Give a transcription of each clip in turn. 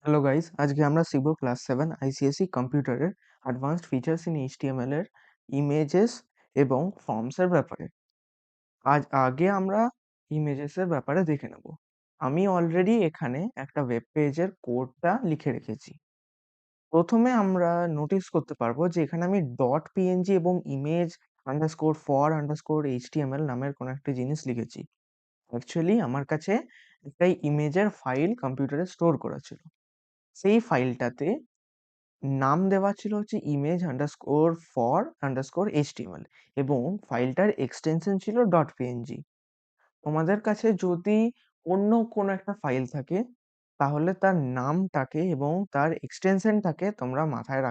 Hello guys, আজকে আমরা শিখব ক্লাস 7 আইসিএসই কম্পিউটারের অ্যাডভান্সড ফিচার্স ইন এইচটিএমএল এর ইমেজেস এবং ফর্মস এর ব্যাপারে। আগে আমরা ইমেজেস এর ব্যাপারে দেখে নেব। আমি অলরেডি এখানে একটা ওয়েব পেজের কোডটা লিখে রেখেছি। প্রথমে আমরা নোটিস করতে পারবো যে এখানে আমি ডট পিএনজি এবং image underscore for underscore HTML নামের কোনো একটা জিনিস লিখেছি। অ্যাকচুয়ালি আমার কাছে একটা ইমেজের ফাইল কম্পিউটারে স্টোর করা ছিল। সেই ফাইলটাতে নাম দেওয়া ছিল হচ্ছে image underscore for underscore HTML এবং ফাইলটার এক্সটেনশন ছিল ডট পিএনজি। তোমাদের কাছে যদি অন্য কোনো একটা ফাইল থাকে তাহলে তার নামটাকে এবং তার এক্সটেনশনটাকে তোমরা মাথায়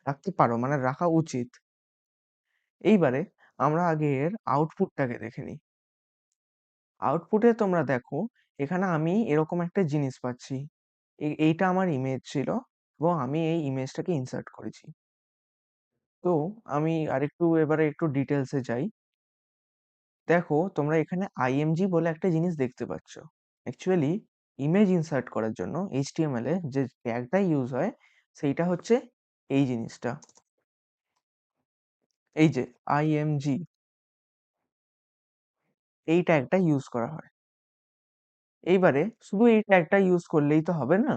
রাখতে পারো, মানে রাখা উচিত। এইবারে আমরা আগে এর আউটপুটটাকে দেখে নিই। আউটপুটে তোমরা দেখো, এখানে আমি এরকম একটা জিনিস পাচ্ছি। এইটা আমার ইমেজ ছিল এবং আমি এই ইমেজটাকে ইনসার্ট করেছি। তো আমি আরেকটু এবারে একটু ডিটেলসে যাই। দেখো তোমরা এখানে আইএমজি বলে একটা জিনিস দেখতে পাচ্ছ। অ্যাকচুয়ালি ইমেজ ইনসার্ট করার জন্য এইচটিএমএল এ যে ট্যাগটা ইউজ হয় সেইটা হচ্ছে এই জিনিসটা, এই যে আইএমজি, এই ট্যাগটা ইউজ করা হয়। এইবারে শুধু এই ট্যাগটা ইউজ করলেই তো হবে না,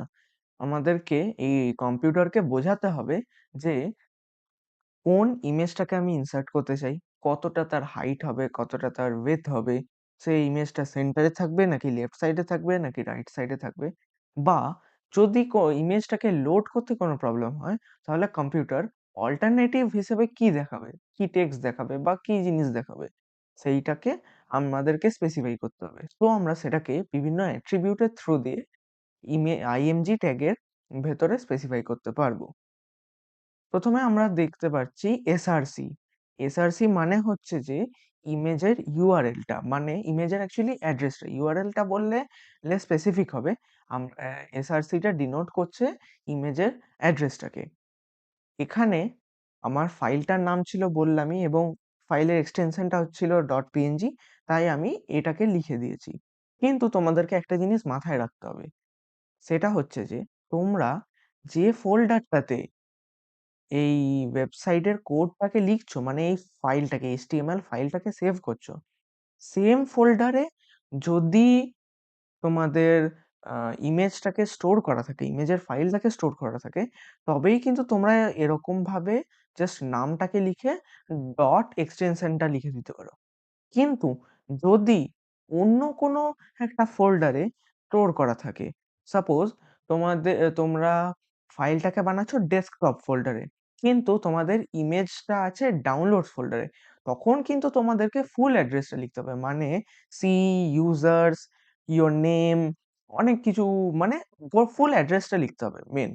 আমাদেরকে এই কম্পিউটারকে বোঝাতে হবে যে কোন ইমেজটাকে আমি ইনসার্ট করতে চাই, কতটা তার হাইট হবে, কতটা তার উইডথ হবে, সেই ইমেজটা সেন্টারে থাকবে নাকি লেফট সাইডে থাকবে নাকি রাইট সাইডে থাকবে, বা যদি ইমেজটাকে লোড করতে কোনো প্রবলেম হয় তাহলে কম্পিউটার অল্টারনেটিভ হিসেবে কি দেখাবে, কি টেক্সট দেখাবে বা কি জিনিস দেখাবে, সেইটাকে আমাদেরকে স্পেসিফাই করতে হবে। তো আমরা সেটাকে বিভিন্ন অ্যাট্রিবিউটের থ্রু দিয়ে আইএমজি ট্যাগের ভেতরে স্পেসিফাই করতে পারবো। প্রথমে আমরা দেখতে পাচ্ছি এসআরসি। এসআরসি মানে হচ্ছে যে ইমেজের ইউআরএলটা, মানে ইমেজের অ্যাকচুয়ালি অ্যাড্রেসটা। ইউআরএলটা বললে লেস স্পেসিফিক হবে। এসআরসিটা ডিনোট করছে ইমেজের অ্যাড্রেসটাকে। এখানে আমার ফাইলটার নাম ছিল বললামই এবং ফাইলের এক্সটেনশনটা হচ্ছিল ডট পিএনজি, তাই আমি এটাকে লিখে দিয়েছি। কিন্তু তোমাদেরকে একটা জিনিস মাথায় রাখতে হবে, সেটা হচ্ছে যে তোমরা যে ফোল্ডারটাতে এই ওয়েবসাইটের কোডটাকে লিখছো, মানে এই ফাইলটাকে এইচটিএমএল ফাইলটাকে সেভ করছো, সেম ফোল্ডারে যদি তোমাদের ইমেজটাকে স্টোর করা থাকে, ইমেজের ফাইলটাকে স্টোর করা থাকে, তবেই কিন্তু তোমরা এরকম ভাবে জাস্ট নামটাকে লিখে ডট এক্সটেনশনটা লিখে দিতে পারো। কিন্তু যদি অন্য কোনো একটা ফোল্ডারে স্টোর করা থাকে, সাপোজ তোমরা ফাইলটাকে বানাচ্ছ ডেস্কটপ ফোল্ডারে কিন্তু তোমাদের ইমেজটা আছে ডাউনলোডস ফোল্ডারে, তখন কিন্তু তোমাদেরকে ফুল অ্যাড্রেসটা লিখতে হবে, মানে সি ইউজার্স ইওর নেম, অনেক কিছু, মানে ফুল অ্যাড্রেসটা লিখতে হবে মেন।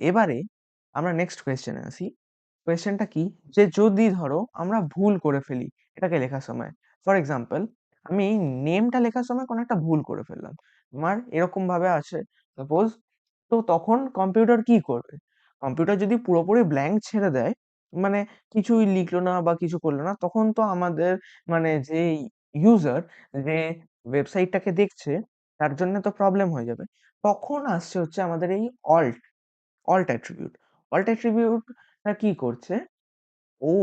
এবারে আমরা নেক্সট কোয়েশ্চেনে আসি। কোয়েশ্চেনটা কি, যে যদি ধরো আমরা ভুল করে ফেলি এটাকে লেখার সময়, ফর এক্সাম্পল আমি নেমটা লেখার সময় কোনো একটা ভুল করে ফেললাম, আমার এরকম ভাবে আছে সাপোজ, তো তখন কম্পিউটার কি করবে? কম্পিউটার যদি পুরোপুরি ব্ল্যাঙ্ক ছেড়ে দেয়, মানে কিছুই লিখলো না বা কিছু করলো না, তখন তো আমাদের, মানে যে ইউজার, যে ওয়েবসাইটটাকে দেখছে, তার জন্য তো প্রবলেম হয়ে যাবে। তখন আসছে হচ্ছে আমাদের এই অল্ট অ্যাট্রিবিউট। অল্ট অ্যাট্রিবিউটটা কি করছে, ও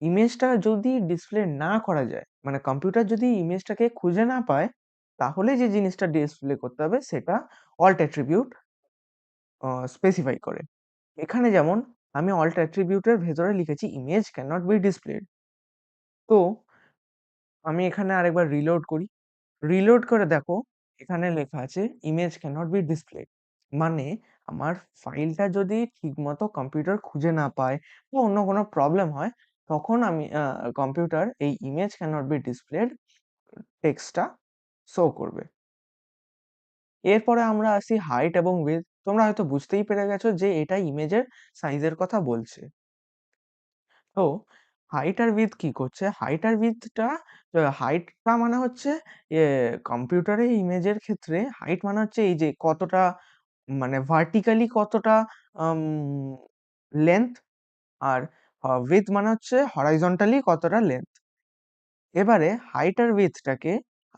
ইমেজটা যদি ডিসপ্লে না করা যায়, মানে কম্পিউটার যদি ইমেজটাকে খুঁজে না পায়, তাহলে যে জিনিসটা ডিসপ্লে করতে হবে সেটা অল্ট অ্যাট্রিবিউট স্পেসিফাই করে। এখানে যেমন আমি অল্ট অ্যাট্রিবিউটের ভেতরে লিখেছি image can not be displayed. তো আমি এখানে আরেকবার রিলোড করি। রিলোড করে দেখো, এখানে লেখা আছে image can not be displayed, মানে আমার ফাইলটা যদি ঠিকমতো কম্পিউটার খুঁজে না পায় বা অন্য কোনো প্রবলেম হয়, তখন আমি কম্পিউটার এই image can not be displayed টেক্সটটা শো করবে। এরপরে আমরা আসি হাইট এবং উইডথ। তোমরা হয়তো বুঝতেই পেরে গেছো যে এটা ইমেজের সাইজের কথা বলছে। তো হাইট আর উইডথ কি করছে, হাইট আর উইডথটা, হাইটটা মানে হচ্ছে কম্পিউটারে ইমেজের ক্ষেত্রে হাইট মানে হচ্ছে এই যে কতটা, মানে ভার্টিক্যালি কতটা লেন্থ, আর উইডথ মানে হচ্ছে হরাইজন্টালি কতটা লেন্থ। এবারে হাইট আর উইডথটাকে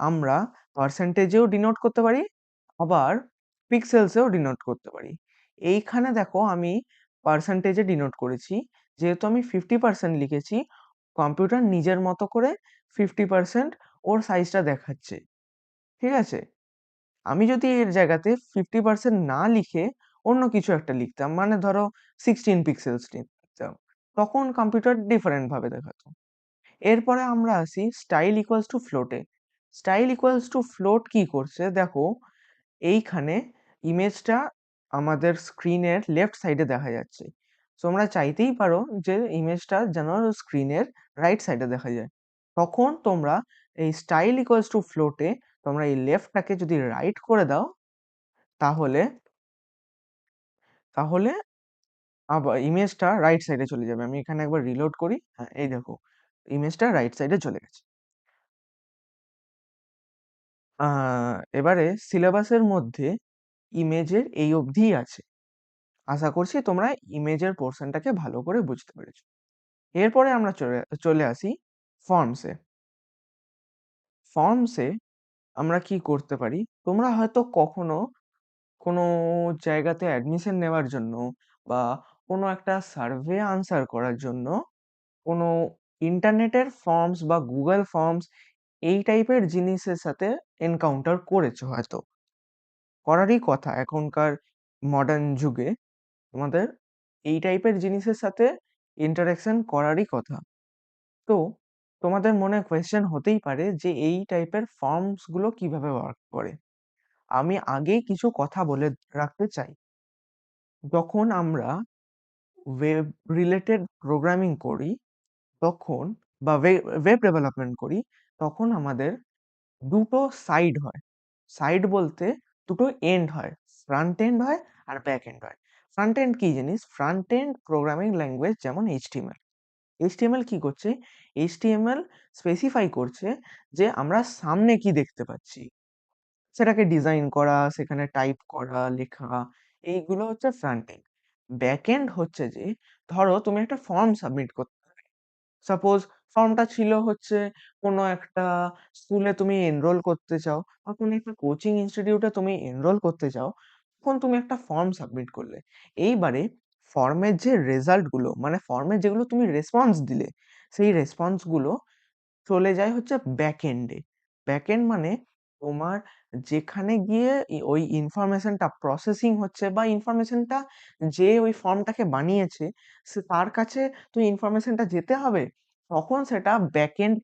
আমরা পার্সেন্টেজেও ডিনোট করতে পারি, আবার পিক্সেলসেও ডিনোট করতে পারি। এইখানে দেখো আমি পার্সেন্টেজে ডিনোট করেছি। যেহেতু আমি 50% লিখেছি, কম্পিউটার নিজের মতো করে 50% ওর সাইজটা দেখাচ্ছে। ঠিক আছে? আমি যদি এর জায়গাতে 50% না লিখে অন্য কিছু একটা লিখতাম, মানে ধরো 16 পিক্সেলস লিখতাম, তখন কম্পিউটার ডিফারেন্ট ভাবে দেখাতো। এরপরে আমরা আসি স্টাইল ইকুয়ালস টু ফ্লোটে। স্টাইল ইকুয়ালস টু ফ্লোট কি করছে দেখো, এইখানে ইমেজটা আমাদের স্ক্রিনের লেফট সাইডে দেখা যাচ্ছে। তোমরা চাইতেই পারো যে ইমেজটা যেন স্ক্রিনের রাইট সাইডে দেখা যায়। তখন তোমরা এই স্টাইল ইকুয়ালস টু ফ্লোটে তোমরা এই লেফটটাকে যদি রাইট করে দাও, তাহলে তাহলে আবার ইমেজটা রাইট সাইডে চলে যাবে। আমি এখানে একবার রিলোড করি। হ্যাঁ, এই দেখো ইমেজটা রাইট সাইডে চলে গেছে। এবারে সিলেবাসের মধ্যে ইমেজের এই অবধিই আছে। আশা করছি তোমরা ইমেজের পোর্শনটাকে ভালো করে বুঝতে পেরেছো। এরপরে আমরা চলে আসি ফর্মসে। ফর্মসে আমরা কি করতে পারি, তোমরা হয়তো কখনো কোনো জায়গাতে অ্যাডমিশন নেওয়ার জন্য বা কোনো একটা সার্ভে আনসার করার জন্য কোনো ইন্টারনেটের ফর্মস বা গুগল ফর্মস এই টাইপের জিনিসের সাথে এনকাউন্টার করেছো হয়তো। করারই কথা, এখনকার মডার্ন যুগে তোমাদের এই টাইপের জিনিসের সাথে ইন্টারেকশন করারই কথা। তো তোমাদের মনে কোয়েশ্চেন হতেই পারে যে এই টাইপের ফর্মস গুলো কিভাবে ওয়ার্ক করে। আমি আগেই কিছু কথা বলে রাখতে চাই। যখন আমরা ওয়েব রিলেটেড প্রোগ্রামিং করি তখন, বা ওয়েব ডেভেলপমেন্ট করি, তখন আমাদের দুটো সাইড হয়। সাইড বলতে দুটো এন্ড হয়। ফ্রন্ট এন্ড হয় আর ব্যাক এন্ড হয়। ফ্রন্ট এন্ড কি জিনিস? ফ্রন্ট এন্ড প্রোগ্রামিং ল্যাঙ্গুয়েজ যেমন এইচটিএমএল। এইচটিএমএল কি করছে? এইচটিএমএল স্পেসিফাই করছে যে আমরা সামনে কি দেখতে পাচ্ছি, সেটাকে ডিজাইন করা, সেখানে টাইপ করা, লেখা, এইগুলো হচ্ছে ফ্রন্ট এন্ড। ব্যাক এন্ড হচ্ছে যে ধরো তুমি একটা ফর্ম সাবমিট করতে, সাপোজ ফর্মটা ছিল হচ্ছে কোনো একটা স্কুলে তুমি এনরোল করতে চাও বা কোনো একটা কোচিং ইনস্টিটিউটে তুমি এনরোল করতে চাও, তখন তুমি একটা ফর্ম সাবমিট করলে। এইবারে ফর্মের যে রেজাল্ট গুলো, মানে ফর্মের যেগুলো তুমি রেসপন্স দিলে, সেই রেসপন্স গুলো চলে যায় হচ্ছে ব্যাকএন্ডে। ব্যাকএন্ড মানে তোমার যেখানে গিয়ে ওই ইনফরমেশনটা প্রসেসিং হচ্ছে বা ইনফরমেশনটা যে ওই ফর্মটাকে বানিয়েছে সে তার কাছে তো ইনফরমেশনটা যেতে হবে, তখন সেটা ব্যাকএন্ড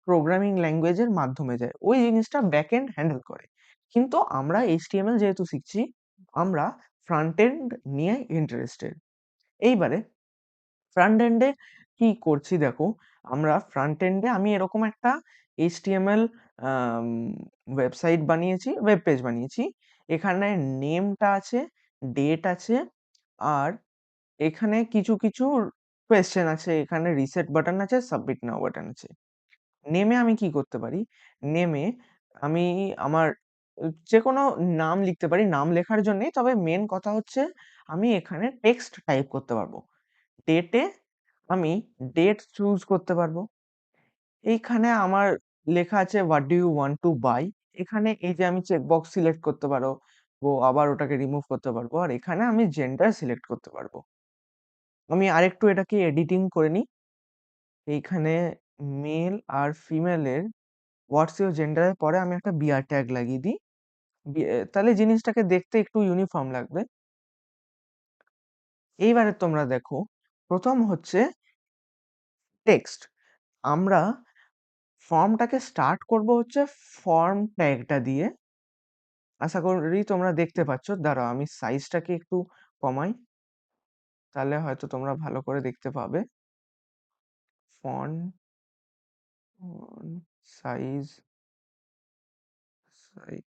প্রোগ্রামিং ল্যাঙ্গুয়েজের মাধ্যমে যায়। ওই জিনিসটা ব্যাকএন্ড হ্যান্ডেল করে। কিন্তু আমরা এইচটিএমএল যেহেতু শিখছি, আমরা ফ্রন্ট এন্ড নিয়ে ইন্টারেস্টেড। এইবারে ফ্রন্ট এন্ডে কি করছি দেখো, আমরা ফ্রন্ট এন্ডে আমি এরকম একটা এইচটিএমএল ওয়েবসাইট বানিয়েছি, ওয়েব পেজ বানিয়েছি। এখানে নেমটা আছে, ডেট আছে, আর এখানে কিছু কিছু কোয়েশ্চেন আছে, এখানে রিসেট বাটন আছে, সাবমিট নাও বাটন আছে। নেমে আমি কি করতে পারি, নেমে আমি আমার যে কোনো নাম লিখতে পারি, নাম লেখার জন্যই, তবে মেন কথা হচ্ছে আমি এখানে টেক্সট টাইপ করতে পারবো। ডেটে আমি ডেট চুজ করতে পারবো। এইখানে আমার লেখা আছে what do you want to buy. এখানে এই যে আমি চেকবক্স সিলেক্ট করতে পারো, ও আবার ওটাকে রিমুভ করতে পারবো। আর এখানে আমি জেন্ডার সিলেক্ট করতে পারবো। আমি আরেকটু এটাকে এডিটিং করে নিই। এইখানে মেল আর ফিমেলের হোয়াটস ইউর জেন্ডারের পরে আমি একটা বিআর ট্যাগ লাগিয়ে দিই। তাহলে জিনিসটাকে দেখতে একটু ইউনিফর্ম লাগবে। এইবারে তোমরা দেখো, প্রথম হচ্ছে টেক্সট। আমরা ফর্মটাকে স্টার্ট করব হচ্ছে ফর্ম ট্যাগটা দিয়ে। আশা করি তোমরা দেখতে পাচ্ছ। দাঁড়াও আমি সাইজটাকে একটু কমাই, তাহলে হয়তো তোমরা ভালো করে দেখতে পাবে। Font size, size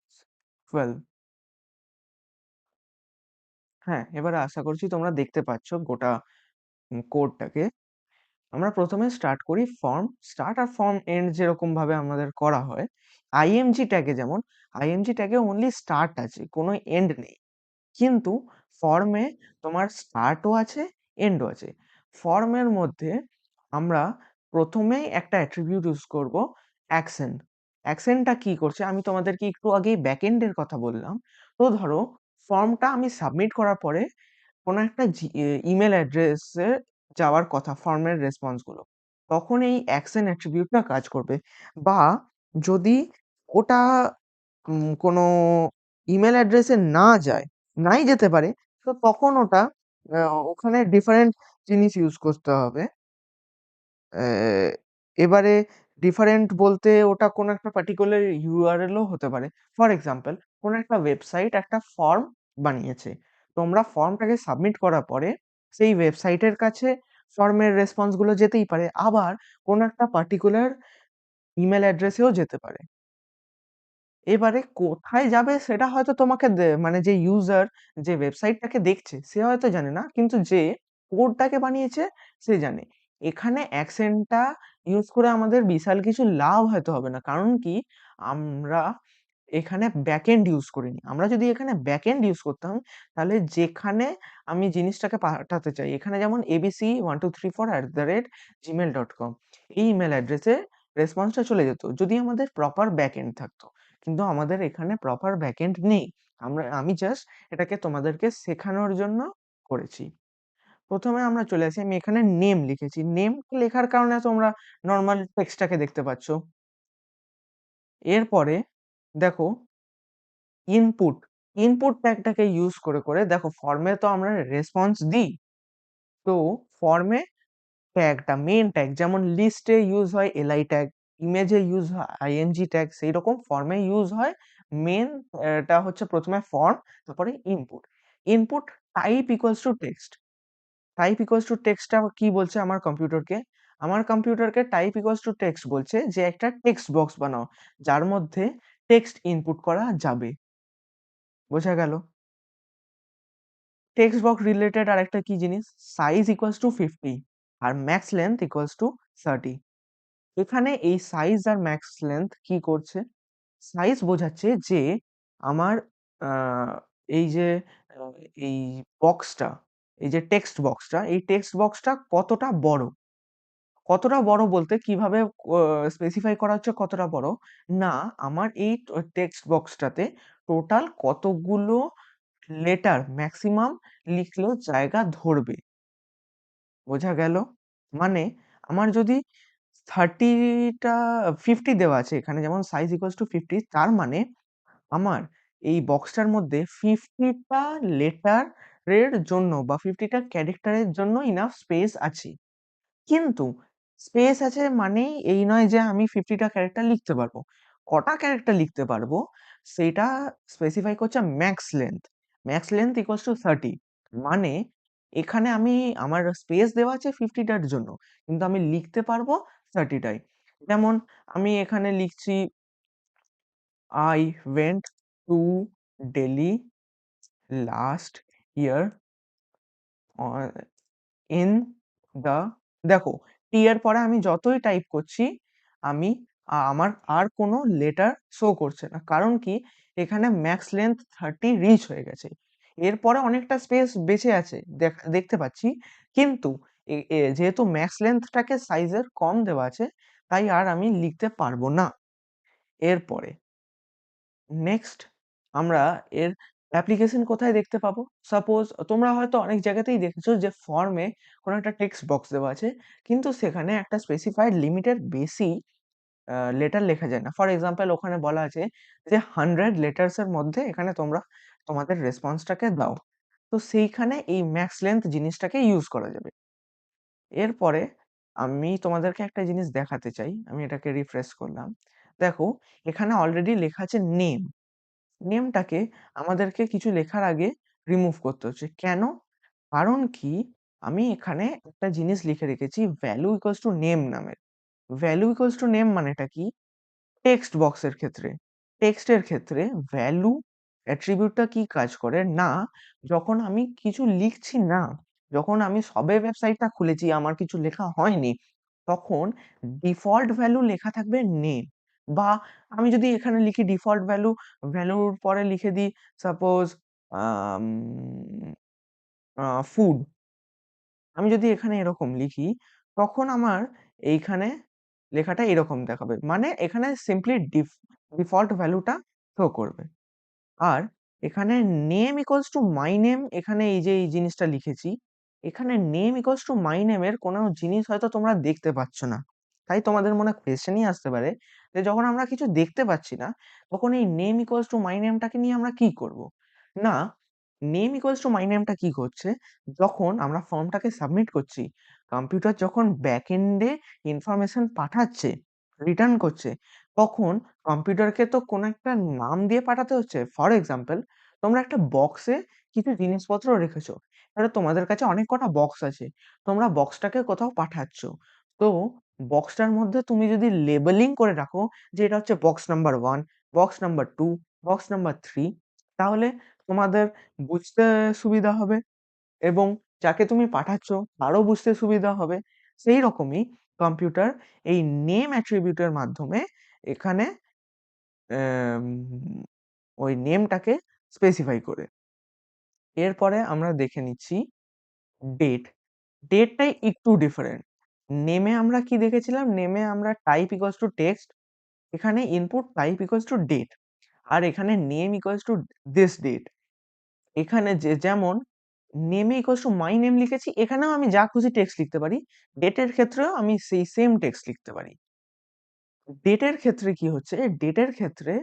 12। হ্যাঁ, এবারে আশা করছি তোমরা দেখতে পাচ্ছ গোটা কোডটাকে। আমরা প্রথমে স্টার্ট করি ফর্ম স্টার্ট আর ফর্ম এন্ড, যেরকম ভাবে আমাদের করা হয়। আইএমজি ট্যাগে যেমন, আইএমজি ট্যাগে অনলি স্টার্ট আছে, কোনো এন্ড নেই। কিন্তু ফর্মে তোমার স্টার্টও আছে, এন্ডও আছে। ফর্মের মধ্যে আমরা প্রথমেই একটা অ্যাট্রিবিউট ইউজ করব, অ্যাকশন। অ্যাকশনটা কি করছে, আমি তোমাদেরকে একটু আগেই ব্যাকএন্ডের কথা বললাম। তো ধরো ফর্মটা আমি সাবমিট করার পরে কোনো একটা ইমেইল অ্যাড্রেসে যাওয়ার কথা ফর্মের রেসপন্স গুলো। তখন এই অ্যাকশন অ্যাট্রিবিউটটা কাজ করবে। বা যদি ওটা কোনো ইমেইল অ্যাড্রেসে না যায়, নাই যেতে পারে, তো তখন ওটা আ ওখানে ডিফারেন্ট জিনিস ইউজ করতে হবে। অ্যা এবারে ডিফারেন্ট বলতে ওটা কোনো একটা পার্টিকুলার ইউআরএল ও হতে পারে। ফর এক্সাম্পল কোনো একটা ওয়েবসাইট একটা ফর্ম বানিয়েছে। তোমরা ফর্মটাকে সাবমিট করার পরে সেই ওয়েবসাইটের কাছে ফর্মের রেসপন্স গুলো যেতেই পারে। আবার কোনো একটা পার্টিকুলার ইমেইল অ্যাড্রেসেও যেতে পারে। এবারে কোথায় যাবে সেটা হয়তো তোমাকে মানে যে ইউজার যে ওয়েবসাইটটাকে দেখছে সে হয়তো জানে না। কিন্তু যে কোডটাকে বানিয়েছে সে জানে। এখানে অ্যাকসেন্টটা ইউজ করে আমাদের বিশাল কিছু লাভ হয়তো হবে না। কারণ কি? আমরা এখানে ব্যাকএন্ড ইউজ করিনি। আমরা যদি এখানে ব্যাকএন্ড ইউজ করতাম তাহলে যেখানে আমি জিনিসটাকে পাঠাতে চাই, এখানে যেমন abc1234@gmail.com এই ইমেইল অ্যাড্রেসে রেসপন্সটা চলে যেত। যদি আমাদের প্রপার ব্যাকএন্ড থাকতো। কিন্তু আমাদের এখানে প্রপার ব্যাকএন্ড নেই। আমি জাস্ট এটাকে তোমাদেরকে শেখানোর জন্য করেছি। ১ম এ আমরা চলে আসি। আমি এখানে নেম লিখেছি। নেম লেখার কারণে তোমরা নরমাল টেক্সটটাকে দেখতে পাচ্ছ। এরপরে দেখো ইনপুট, ইনপুট ট্যাগটাকে ইউজ করে দেখো ফর্মে তো আমরা রেসপন্স দিই। তো ফর্মে ট্যাগটা মেইন ট্যাগ যেমন লিস্টে ইউজ হয় li ট্যাগ, ইমেজে ইউজ হয় ing ট্যাগ সেইরকম ফর্মে ইউজ হয় মেইন টা হচ্ছে ১ম এ ফর্ম তারপরে input. Input type equals to text. Type equals to টেক্সটটা কি বলছে আমার কম্পিউটারকে? আমার কম্পিউটারকে টাইপ ইকুয়ালস টু টেক্সট বলছে যে একটা টেক্সট বক্স বানাও যার মধ্যে টেক্সট ইনপুট করা যাবে। বোঝা গেল? টেক্সট বক্স রিলেটেড আরেকটা কি জিনিস? সাইজ ইকুয়ালস টু 50 আর ম্যাক্স লেংথ ইকুয়ালস টু 30। এখানে এই সাইজ আর ম্যাক্স লেংথ কি করছে? সাইজ বোঝাচ্ছে যে আমার আ এই যে আ এই বক্সটা, এই যে টেক্সট বক্সটা, এই টেক্সট বক্সটা কতটা বড়? কতটা বড় বলতে কিভাবে স্পেসিফাই করা হচ্ছে কতটা বড়? না, আমার এই টেক্সট বক্সটাতে টোটাল কতগুলো লেটার মেক্সিমাম লিখলেও জায়গা ধরবে। বোঝা গেল? মানে আমার যদি 30 টা 50 দেওয়া আছে এখানে যেমন সাইজ ইকুয়ালস টু 50 তার মানে আমার এই বক্সটার মধ্যে 50 টা লেটারের জন্য বা 50 টা ক্যারেক্টারের জন্য ইনাফ স্পেস আছে। কিন্তু স্পেস আছে মানেই এই নয় যে আমি 50 টা ক্যারেক্টার লিখতে পারবো। কটা ক্যারেক্টার লিখতে পারবো সেটা স্পেসিফাই করছে max length. Max length equals to 30 মানে এখানে আমার স্পেস দেওয়া আছে 50 টার জন্য। কিন্তু আমি লিখতে পারবো 30 টাই। যেমন আমি এখানে লিখছি I went to Delhi last year on in the দেখো টি এর পরে আমি যতই টাইপ করছি আমি আমার আর কোনো লেটার শো করছে না। কারণ কি? এখানে ম্যাক্স লেংথ 30 রিচ হয়ে গেছে। এরপরে অনেকটা স্পেস বেঁচে আছে দেখতে পাচ্ছি। কিন্তু যেহেতু ম্যাক্স লেংথটাকে সাইজের কম দেওয়া আছে তাই আর আমি লিখতে পারবো না। এরপরে নেক্সট আমরা এর অ্যাপ্লিকেশন কোথায় দেখতে পাবো? সাপোজ তোমরা হয়তো অনেক জায়গাতেই দেখেছো যে ফর্মে কোনো একটা টেক্সট বক্স দেওয়া আছে। কিন্তু সেখানে একটা স্পেসিফাইড লিমিটের বেশি লেটার লেখা যায় না। ফর এক্সাম্পল ওখানে বলা আছে যে 100 লেটারস এর মধ্যে এখানে তোমরা তোমাদের রেসপন্সটাকে দাও। তো সেইখানে এই ম্যাক্স লেংথ জিনিসটাকে ইউজ করা যাবে। এরপরে আমি তোমাদেরকে একটা জিনিস দেখাতে চাই। আমি এটাকে রিফ্রেশ করলাম। দেখো এখানে অলরেডি লেখা আছে নেম। নেমটাকে আমাদেরকে কিছু লেখার আগে রিমুভ করতে হচ্ছে। কেন? কারণ কি? আমি এখানে একটা জিনিস লিখে রেখেছি ভ্যালু ইকুয়ালস টু নেম নামের। ভ্যালু ইকুয়ালস টু নেম মানেটা কি? টেক্সট বক্সের ক্ষেত্রে। টেক্সটের ক্ষেত্রে ভ্যালু অ্যাট্রিবিউটটা কি কাজ করে? না, যখন আমি কিছু লিখছি না, যখন আমি সবে ওয়েবসাইটটা খুলেছি, আমার কিছু লেখা হয়নি, তখন ডিফল্ট ভ্যালু লেখা থাকবে নেম বা আমি যদি এখানে লিখি ডিফল্ট ভ্যালু, ভ্যালুর পরে লিখে দিই সাপোজ আম আ ফুড। আমি যদি এখানে এরকম লিখি, তখন আমার এইখানে লেখাটা এরকম দেখাবে। মানে এখানে সিম্পলি ডিফল্ট ভ্যালুটা শো করবে। আর এখানে name equals to my name, এখানে এই যে এই জিনিসটা লিখেছি, এখানে নেম ইকুয়ালস টু মাই নেমের কোনো জিনিস হয়তো তোমরা দেখতে পাচ্ছ না। তাই তোমাদের মনে কোয়েশ্চেনই আসতে পারে যে যখন আমরা কিছু দেখতে পাচ্ছি না, তখন এই নেম ইকুয়ালস টু মাই নেমটাকে নিয়ে আমরা কি করব? না, নেম ইকুয়ালস টু মাই নেমটা কি করছে, যখন আমরা ফর্মটাকে সাবমিট করছি, কম্পিউটার যখন ব্যাক এন্ডে ইনফরমেশন পাঠাচ্ছে, রিটার্ন করছে, তখন কম্পিউটারকে তো কোনো একটা নাম দিয়ে পাঠাতে হচ্ছে। ফর এক্সাম্পল, তোমরা একটা বক্সে কিছু জিনিসপত্র রেখেছো। এবারে তোমাদের কাছে অনেক কটা বক্স আছে। তোমরা বক্সটাকে কোথাও পাঠাচ্ছ। তো বক্সটার মধ্যে তুমি যদি লেবেলিং করে রাখো যে এটা হচ্ছে box number 1, box number 2, box number 3, তাহলে তোমাদের বুঝতে সুবিধা হবে এবং যাকে তুমি পাঠাচ্ছ তারও বুঝতে সুবিধা হবে। সেই রকমই কম্পিউটার এই নেম অ্যাট্রিবিউটের মাধ্যমে এখানে অ্যাম ওই নেমটাকে স্পেসিফাই করে। এরপরে আমরা দেখে নিচ্ছি ডেট। ডেটটাই একটু ডিফারেন্ট। নেমে আমরা কি দেখেছিলাম? নেমে আমরা টাইপ ইকুয়ালস টু টেক্সট, এখানে input type equals to date, আর এখানে name equals to this date. এখানে যেমন নেমে ইকুয়ালস টু মাই নেম লিখেছি, এখানেও আমি যা খুশি টেক্সট লিখতে পারি। ডেটের ক্ষেত্রেও আমি সেই সেম টেক্সট লিখতে পারি। ডেটের ক্ষেত্রে কি হচ্ছে? ডেটের ক্ষেত্রে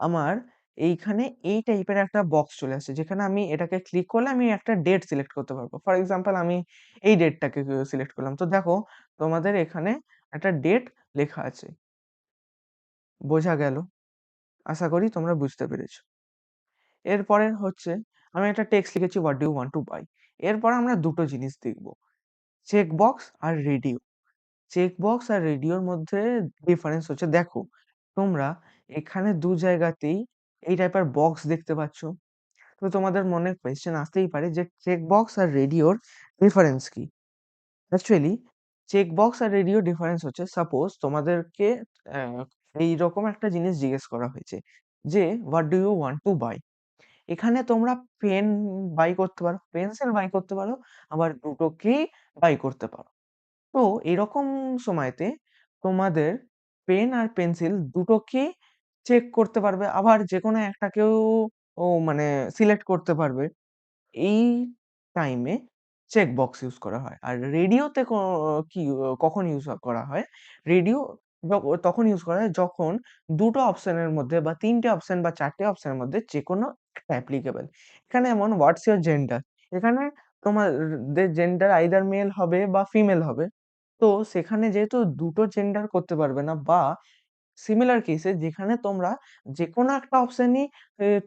আমার এইখানে এই টাইপের একটা বক্স চলে আসছে, যেখানে আমি এটাকে ক্লিক করলে আমি একটা ডেট সিলেক্ট করতে পারবো। ফর এক্সাম্পল, আমি এই ডেটটাকে সিলেক্ট করলাম। তো দেখো, তোমাদের এখানে একটা ডেট লেখা আছে। বোঝা গেল? আশা করি তোমরা বুঝতে পেরেছো। এরপরে হচ্ছে আমি একটা টেক্সট লিখেছি, what do you want to buy. এরপরে আমরা দুটো জিনিস দেখব, চেকবক্স আর রেডিও। চেকবক্স আর রেডিওর মধ্যে ডিফারেন্স হচ্ছে, দেখো তোমরা এখানে দু জায়গাতেই এই টাইপের বক্স দেখতে পাচ্ছ। তো তোমাদের মনে কোয়েশ্চেন আসতেই পারে যে চেকবক্স আর রেডিওর ডিফারেন্স কি? অ্যাকচুয়ালি চেকবক্স আর রেডিও ডিফারেন্স হচ্ছে, সাপোজ তোমাদেরকে এইরকম একটা জিনিস জিজ্ঞেস করা হয়েছে যে what do you want to buy. এখানে তোমরা পেন বাই করতে পারো, পেন্সিল বাই করতে পারো, আবার দুটোকেই বাই করতে পারো। তো এরকম সময়তে তোমাদের পেন আর পেন্সিল দুটোকেই চেক করতে পারবে, আবার যেকোনো একটাকেও মানে সিলেক্ট করতে পারবে। এই টাইমে চেক বক্স ইউজ করা হয়। আর রেডিওতে কি কখন ইউজ করা হয়? রেডিও তখন ইউজ করা হয় যখন দুটো অপশনের মধ্যে বা ৩ টে অপশন বা ৪ টে অপশনের মধ্যে যেকোনো একটা অ্যাপ্লিকেবল। এখানে এমন হোয়াটস ইউর জেন্ডার? এখানে তোমাদের জেন্ডার আইদার মেল হবে বা ফিমেল হবে। তো সেখানে যেহেতু দুটো জেন্ডার করতে পারবে না, বা সিমিলার কেসে যেখানে তোমরা যেকোনো একটা অপশনই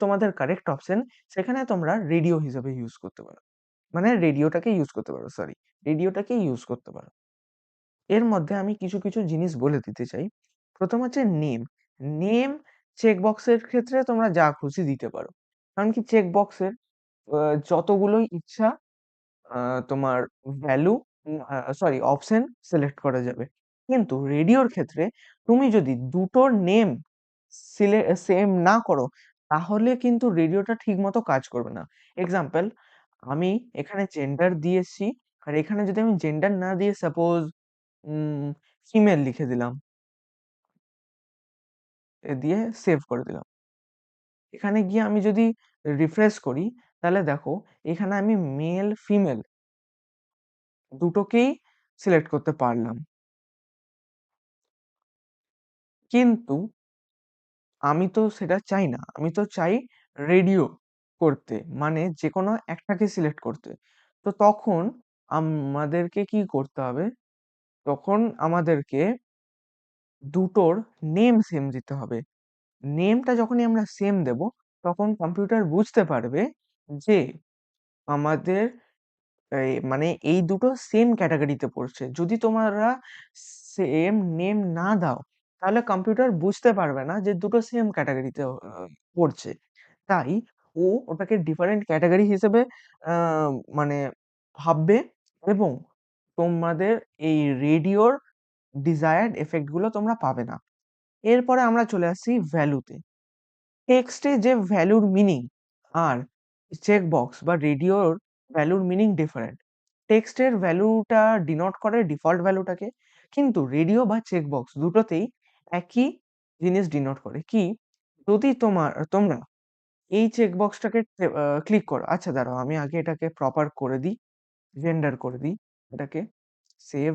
তোমাদের কারেক্ট অপশন, সেখানে তোমরা রেডিও হিসেবে ইউজ করতে পারো। মানে রেডিওটাকে ইউজ করতে পারো, সরি, রেডিওটাকে ইউজ করতে পারো। এর মধ্যে আমি কিছু জিনিস বলে দিতে চাই। ১ম হচ্ছে নেম। নেম চেক বক্সের ক্ষেত্রে তোমরা যা খুশি দিতে পারো। কারণ কি, চেক বক্সের আ যতগুলোই ইচ্ছা আ তোমার ভ্যালু সরি অপশন সিলেক্ট করা যাবে। কিন্তু রেডিওর ক্ষেত্রে তুমি যদি দুটোর নেম সেম না করো, তাহলে কিন্তু রেডিওটা ঠিকমতো কাজ করবে না। এক্সাম্পল, আমি এখানে জেন্ডার দিয়েছি, আর এখানে যদি আমি জেন্ডার না দিয়ে সাপোজ ফিমেল লিখে দিলাম, দিয়ে সেভ করে দিলাম। এখানে গিয়ে আমি যদি রিফ্রেশ করি, তাহলে দেখো এখানে আমি মেল, ফিমেল দুটোকেই সিলেক্ট করতে পারলাম। কিন্তু আমি তো সেটা চাই না। আমি তো চাই রেডিও করতে। মানে যেকোনো একটাকে সিলেক্ট করতে। তো তখন আমাদেরকে কি করতে হবে? তখন আমাদেরকে দুটোর নেম সেম দিতে হবে। নেমটা যখনই আমরা সেম দেব, তখন কম্পিউটার বুঝতে পারবে যে আমাদের মানে এই দুটো সেম ক্যাটেগরিতে পড়ছে। যদি তোমরা সেম নেম না দাও, তাহলে কম্পিউটার বুঝতে পারবে না যে দুটো সেম ক্যাটেগরিতে পড়ছে। তাই ও ওটাকে ডিফারেন্ট ক্যাটেগরি হিসেবে আ মানে ভাববে, এবং তোমাদের এই রেডিওর ডিজায়ার্ড ইফেক্ট গুলো তোমরা পাবে না। এরপরে আমরা চলে আসছি ভ্যালুতে। টেক্সটে যে ভ্যালুর মিনিং আর চেকবক্স বা রেডিওর ভ্যালুর মিনিং ডিফারেন্ট। টেক্সটের ভ্যালুটা ডিনোট করে ডিফল্ট ভ্যালুটাকে, কিন্তু রেডিও বা চেকবক্স দুটোতেই একই জিনিস ডিনোট করে। কি? যদি তোমরা এই চেক বক্সটাকে ক্লিক করো। আচ্ছা দাঁড়াও, আমি আগে এটাকে প্রপার করে দিই, রেন্ডার করে দিই এটাকে। সেভ।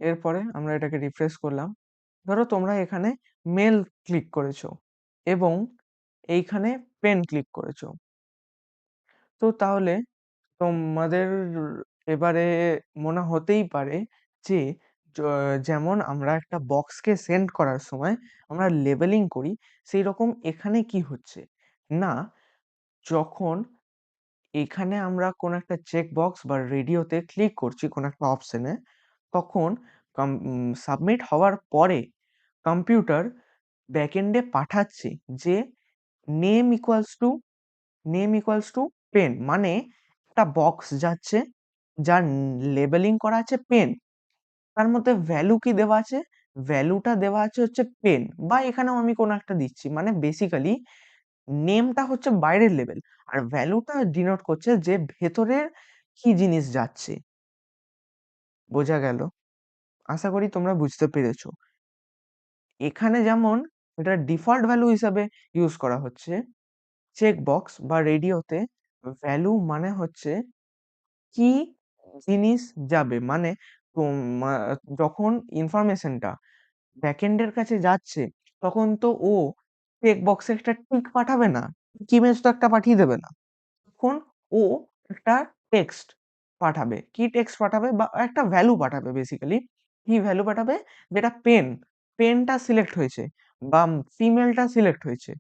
এরপরে আমরা এটাকে রিফ্রেশ করলাম। ধরো তোমরা এখানে মেল ক্লিক করেছো এবং এইখানে পেন ক্লিক করেছো। তো তাহলে তোমাদের এবারে মনে হতেই পারে যে য যেমন আমরা একটা বক্সকে সেন্ড করার সময় আমরা লেবেলিং করি, সেইরকম এখানে কি হচ্ছে? না, যখন এখানে আমরা কোনো একটা চেক বক্স বা রেডিওতে ক্লিক করছি কোনো একটা অপশনে, তখন সাবমিট হওয়ার পরে কম্পিউটার ব্যাকএন্ডে পাঠাচ্ছে যে নেম ইকুয়ালস টু পেন, মানে একটা বক্স যাচ্ছে যার লেবেলিং করা আছে পেন, তার মধ্যে ভ্যালু কি দেওয়া আছে? ভ্যালুটা দেওয়া আছে হচ্ছে পেন, বা এখানেও আমি কোনো একটা দিচ্ছি, মানে বেসিক্যালি নেমটা হচ্ছে বাইরের লেভেল আর ভ্যালুটা ডিনোট করছে যে ভেতরের কি জিনিস যাচ্ছে। বোঝা গেল? আশা করি তোমরা বুঝতে পেরেছো। এখানে যেমন এটা ডিফল্ট ভ্যালু হিসাবে ইউজ করা হচ্ছে, চেক বক্স বা রেডিওতে ভ্যালু মানে হচ্ছে কি জিনিস যাবে, মানে তোমা যখন ইনফরমেশনটা ব্যাকএন্ডের কাছে যাচ্ছে, তখন তো ও চেক বক্সে একটা টিক পাঠাবে না, ইমেজ তো একটা পাঠিয়ে দেবে না। তখন ও একটা টেক্সট পাঠাবে। কি টেক্সট পাঠাবে? বা একটা ভ্যালু পাঠাবে বেসিক্যালি। কি ভ্যালু পাঠাবে? যেটা পেনটা সিলেক্ট হয়েছে বা ফিমেলটা সিলেক্ট হয়েছে।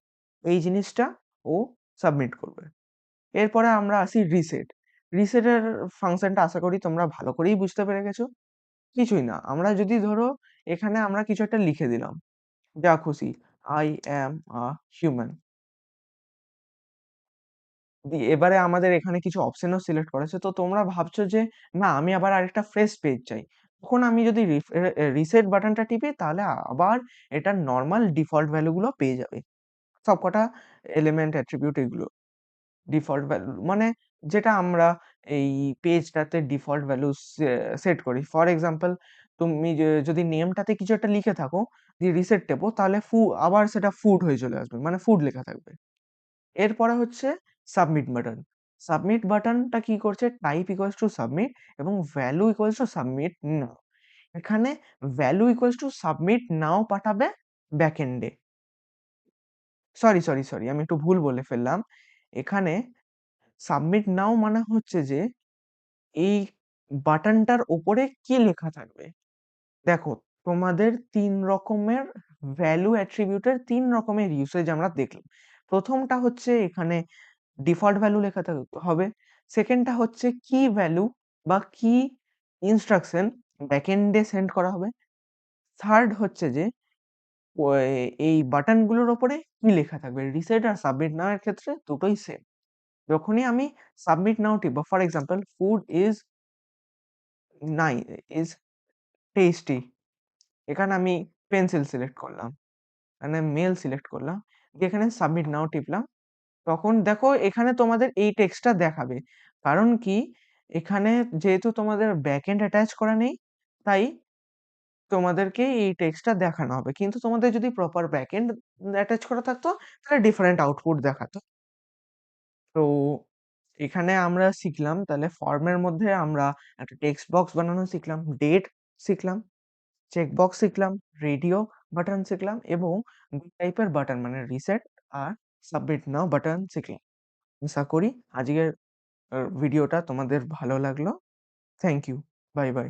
এই জিনিসটা ও সাবমিট করবে। এরপরে আমরা আসি রিসেট। রিসেটের ফাংশনটা আশা করি তোমরা ভালো করেই বুঝতে পেরে গেছো। কিছুই না। আমরা যদি ধরো এখানে আমরা কিছু একটা লিখে দিলাম। যা খুশি। I am a human। এবারে আমাদের এখানে কিছু অপশনও সিলেক্ট করা আছে। তো তোমরা ভাবছো যে না, আমি আবার আরেকটা ফ্রেশ পেজ চাই। তখন আমি যদি রিসেট বাটনটা টিপি, তাহলে আবার এটার নরমাল ডিফল্ট ভ্যালু গুলো পেয়ে যাবে। সবকটা এলিমেন্ট অ্যাট্রিবিউট এগুলো। ডিফল্ট ভ্যালু মানে যেটা আমরা এই পেজটাতে ডিফল্ট ভ্যালু সেট করি। ফর এক্সাম্পল, তুমি যদি নেমটাতে কিছু একটা লিখে থাকো, দিয়ে রিসেট টেপো, তাহলে আবার সেটা ফুড হয়ে চলে আসবে। মানে ফুড লেখা থাকবে। এরপরে হচ্ছে সাবমিট বাটন। সাবমিট বাটনটা কি করছে? টাইপ ইকুয়ালস টু সাবমিট এবং ভ্যালু ইকুয়ালস টু সাবমিট নাও। এখানে ভ্যালু ইকুয়ালস টু সাবমিট নাও পাঠাবে ব্যাকএন্ডে। সরি, আমি একটু ভুল বলে ফেললাম। এখানে সাবমিট নাও মানে হচ্ছে যে এই বাটনটার উপরে কি লেখা থাকবে। দেখো, তোমাদের ৩ রকমের ভ্যালু অ্যাট্রিবিউটের ৩ রকমের ইউসেজ আমরা দেখলাম। প্রথমটা হচ্ছে এখানে ডিফল্ট ভ্যালু লেখা হবে। সেকেন্ডটা হচ্ছে কি ভ্যালু বা কি ইনস্ট্রাকশন ব্যাকএন্ডে সেন্ড করা হবে। থার্ড হচ্ছে যে এই বাটনগুলোর উপরে কি লেখা থাকবে। রিসেট আর সাবমিট নাও এর ক্ষেত্রে দুটোই সেম। যখনই আমি সাবমিট নাও টিপব, ফর এক্সাম্পল ফুড ইজ নাই ইজ টেস্টি, এখানে আমি পেন্সিল সিলেক্ট করলাম, এখানে মেল সিলেক্ট করলাম, দিয়ে এখানে সাবমিট নাও টিপলাম। তখন দেখো এখানে তোমাদের এই টেক্সটটা দেখাবে। কারণ কি? এখানে যেহেতু তোমাদের ব্যাকএন্ড অ্যাটাচ করা নেই, তাই তোমাদেরকে এই টেক্সটটা দেখানো হবে। কিন্তু তোমাদের যদি প্রপার ব্যাকএন্ড অ্যাটাচ করা থাকতো, তাহলে ডিফারেন্ট আউটপুট দেখাতো। তো এখানে আমরা শিখলাম, তাহলে ফর্মের মধ্যে আমরা একটা টেক্সট বক্স বানানো শিখলাম, ডেট শিখলাম, চেক বক্স শিখলাম, রেডিও বাটন শিখলাম এবং ২ টাইপের বাটন মানে রিসেট আর সাবমিট নাও বাটন শিখলাম। আশা করি আজকের ভিডিওটা তোমাদের ভালো লাগলো। Thank you. Bye, by.